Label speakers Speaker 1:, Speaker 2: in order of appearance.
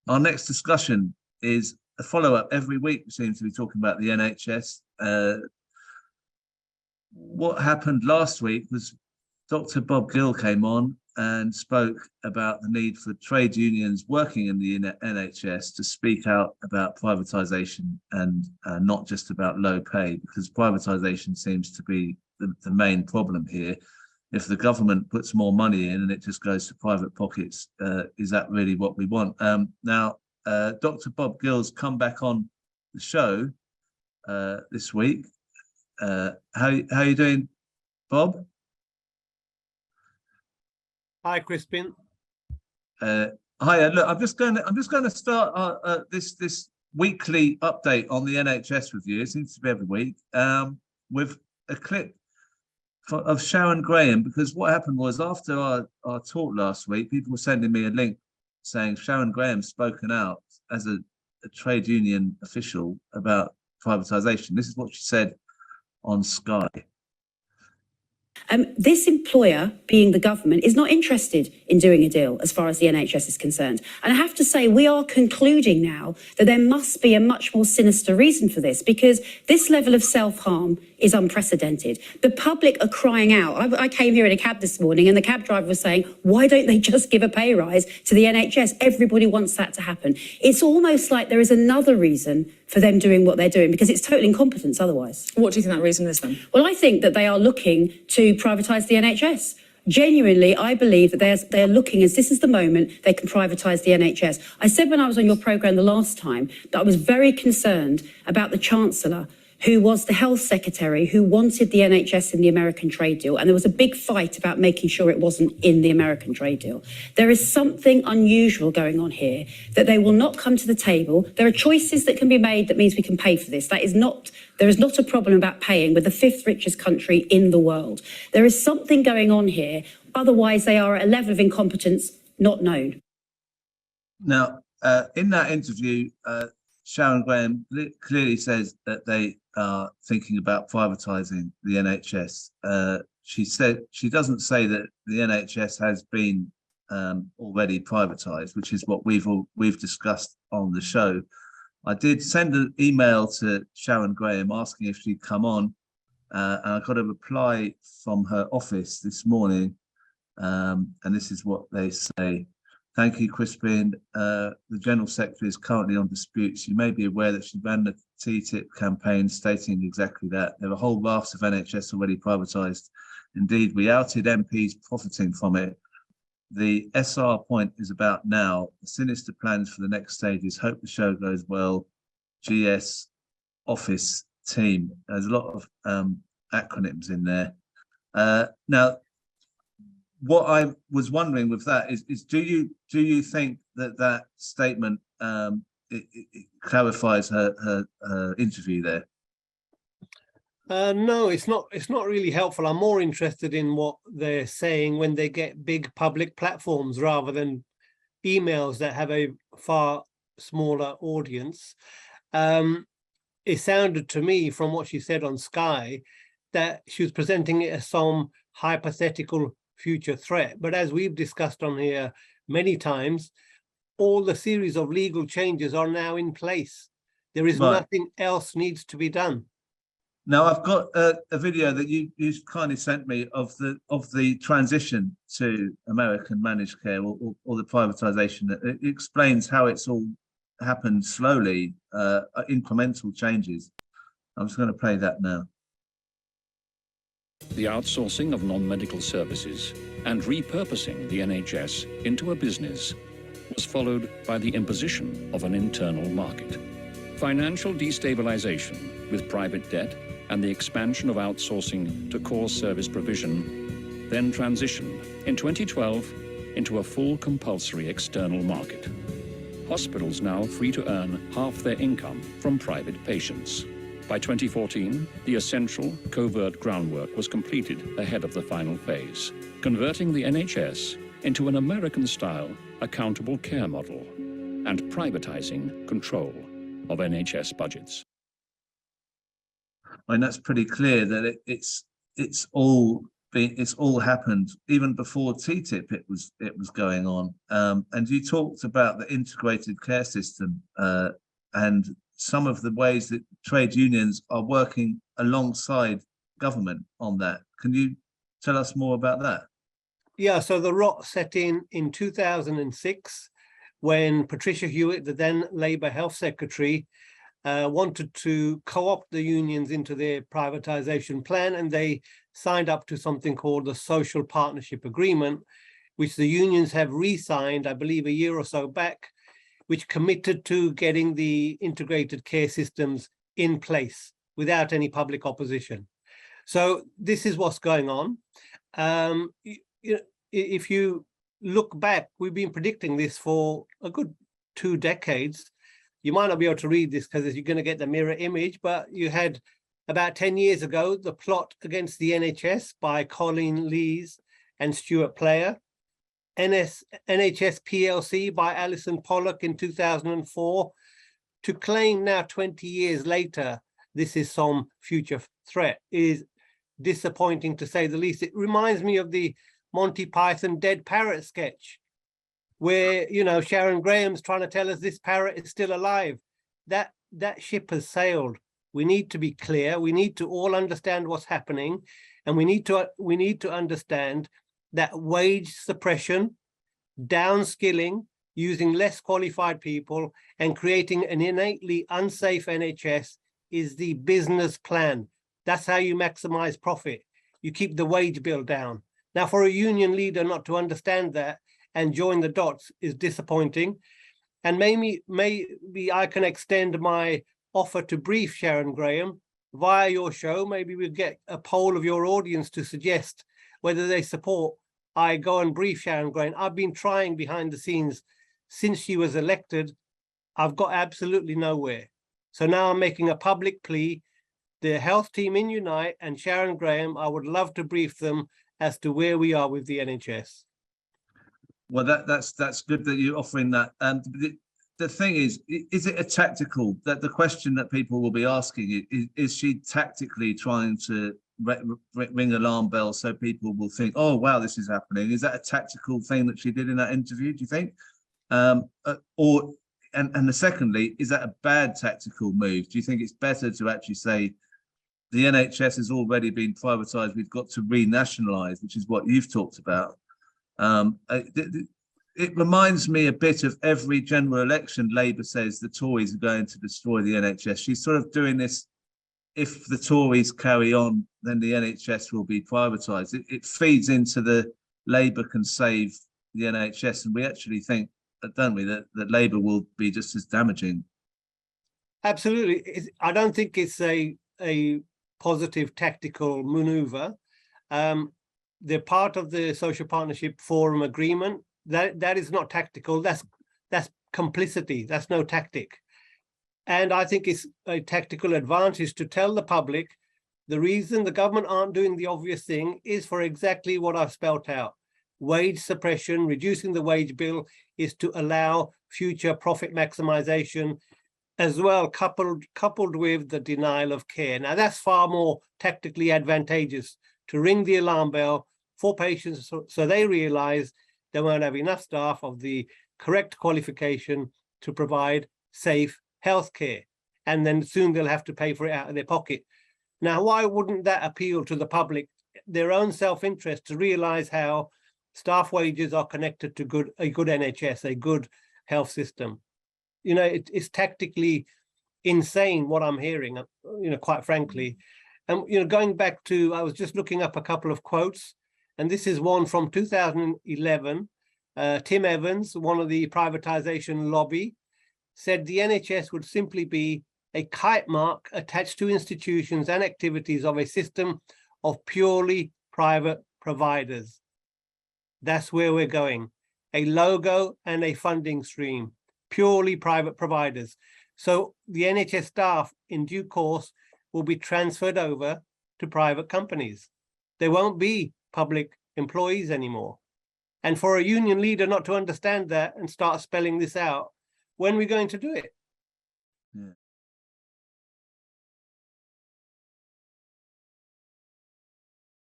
Speaker 1: our next discussion is a follow-up. Every week we seem to be talking about the NHS. What happened last week was Dr. Bob Gill came on and spoke about the need for trade unions working in the NHS to speak out about privatisation and not just about low pay, because privatisation seems to be the main problem here. If the government puts more money in and it just goes to private pockets, is that really what we want? Now, Dr. Bob Gill's come back on the show this week. How are you doing, Bob?
Speaker 2: Hi, Crispin.
Speaker 1: Hi. Look, I'm just going to start this weekly update on the NHS with you. It seems to be every week with a clip of Sharon Graham, because what happened was after our talk last week, people were sending me a link saying Sharon Graham spoken out as a trade union official about privatisation. This is what she said on Sky.
Speaker 3: This employer, being the government, is not interested in doing a deal as far as the NHS is concerned. And I have to say, we are concluding now that there must be a much more sinister reason for this, because this level of self-harm is unprecedented. The public are crying out. I came here in a cab this morning and the cab driver was saying, why don't they just give a pay rise to the NHS? Everybody wants that to happen. It's almost like there is another reason for them doing what they're doing, because it's total incompetence otherwise.
Speaker 4: What do you think that reason is then?
Speaker 3: Well, I think that they are looking to privatise the NHS. Genuinely, I believe that they're looking as this is the moment they can privatise the NHS. I said when I was on your programme the last time that I was very concerned about the Chancellor, who was the health secretary, who wanted the NHS in the American trade deal. And there was a big fight about making sure it wasn't in the American trade deal. There is something unusual going on here, that they will not come to the table. There are choices that can be made that means we can pay for this. There is not a problem about paying. We're the 5th richest country in the world. There is something going on here. Otherwise, they are at a level of incompetence not known.
Speaker 1: Now, in that interview, Sharon Graham clearly says that they are thinking about privatising the NHS. She doesn't say that the NHS has been already privatised, which is what we've discussed on the show. I did send an email to Sharon Graham asking if she'd come on, and I got a reply from her office this morning, and this is what they say. Thank you, Crispin. The General Secretary is currently on disputes. You may be aware that she ran the TTIP campaign stating exactly that. There are whole rafts of NHS already privatised. Indeed, we outed MPs profiting from it. The SR point is about now. The sinister plans for the next stages. Hope the show goes well. GS office team. There's a lot of acronyms in there. Now, what I was wondering with that is do you think that statement it clarifies her interview there?
Speaker 2: No, it's not really helpful. I'm more interested in what they're saying when they get big public platforms rather than emails that have a far smaller audience. It sounded to me from what she said on Sky that she was presenting it as some hypothetical future threat. But as we've discussed on here many times, all the series of legal changes are now in place. There is nothing else needs to be done.
Speaker 1: Now, I've got a video that you kindly sent me of the transition to American managed care or the privatisation. It explains how it's all happened slowly, incremental changes. I'm just going to play that now.
Speaker 5: The outsourcing of non-medical services and repurposing the NHS into a business was followed by the imposition of an internal market. Financial destabilization with private debt and the expansion of outsourcing to core service provision then transitioned in 2012 into a full compulsory external market. Hospitals now free to earn half their income from private patients. By 2014, the essential covert groundwork was completed ahead of the final phase, converting the NHS into an American-style accountable care model and privatizing control of NHS budgets.
Speaker 1: I mean, that's pretty clear that it's all it's all happened even before TTIP. It was going on, and you talked about the integrated care system and some of the ways that trade unions are working alongside government on that. Can you tell us more about that?
Speaker 2: Yeah, so the rot set in 2006 when Patricia Hewitt, the then Labour Health Secretary, wanted to co-opt the unions into their privatisation plan, and they signed up to something called the Social Partnership Agreement, which the unions have re-signed, I believe, a year or so back, which committed to getting the integrated care systems in place without any public opposition. So this is what's going on. If you look back, we've been predicting this for a good 2 decades. You might not be able to read this because you're going to get the mirror image, but you had about 10 years ago, the plot against the NHS by Colleen Lees and Stuart Player, NHS PLC by Alison Pollock in 2004, to claim now 20 years later, this is some future threat is disappointing to say the least. It reminds me of the Monty Python Dead Parrot sketch, where, you know, Sharon Graham's trying to tell us this parrot is still alive. That ship has sailed. We need to be clear. We need to all understand what's happening, and we need to understand that wage suppression, downskilling, using less qualified people, and creating an innately unsafe NHS is the business plan. That's how you maximize profit. You keep the wage bill down. Now, for a union leader not to understand that and join the dots is disappointing. And maybe I can extend my offer to brief Sharon Graham via your show. Maybe we'll get a poll of your audience to suggest whether they support I go and brief Sharon Graham. I've been trying behind the scenes since she was elected. I've got absolutely nowhere. So now I'm making a public plea. The health team in Unite and Sharon Graham, I would love to brief them as to where we are with the NHS.
Speaker 1: Well, that's good that you're offering that. And the thing is it a tactical, that the question that people will be asking is she tactically trying to ring alarm bells so people will think, oh, wow, this is happening? Is that a tactical thing that she did in that interview, do you think? And secondly, is that a bad tactical move? Do you think it's better to actually say the NHS has already been privatised, we've got to renationalise, which is what you've talked about? It reminds me a bit of every general election Labour says the Tories are going to destroy the NHS. She's sort of doing this, if the Tories carry on, then the NHS will be privatised. It feeds into the Labour can save the NHS, and we actually think, don't we, that Labour will be just as damaging.
Speaker 2: Absolutely. I don't think it's a positive tactical manoeuvre. They're part of the Social Partnership Forum agreement. That is not tactical. That's complicity. That's no tactic. And I think it's a tactical advantage to tell the public the reason the government aren't doing the obvious thing is for exactly what I've spelt out. Wage suppression, reducing the wage bill, is to allow future profit maximization as well, coupled with the denial of care. Now, that's far more tactically advantageous to ring the alarm bell for patients so they realize they won't have enough staff of the correct qualification to provide safe healthcare, and then soon they'll have to pay for it out of their pocket. Now, why wouldn't that appeal to the public, their own self-interest, to realize how staff wages are connected to a good NHS, a good health system? You know, it's tactically insane what I'm hearing, you know, quite frankly. And, you know, going back to, I was just looking up a couple of quotes, and this is one from 2011. Tim Evans, one of the privatisation lobby, said the NHS would simply be a kite mark attached to institutions and activities of a system of purely private providers. That's where we're going. A logo and a funding stream, purely private providers. So the NHS staff in due course will be transferred over to private companies. They won't be public employees anymore. And for a union leader not to understand that and start spelling this out, when are we going to do it?
Speaker 1: Yeah.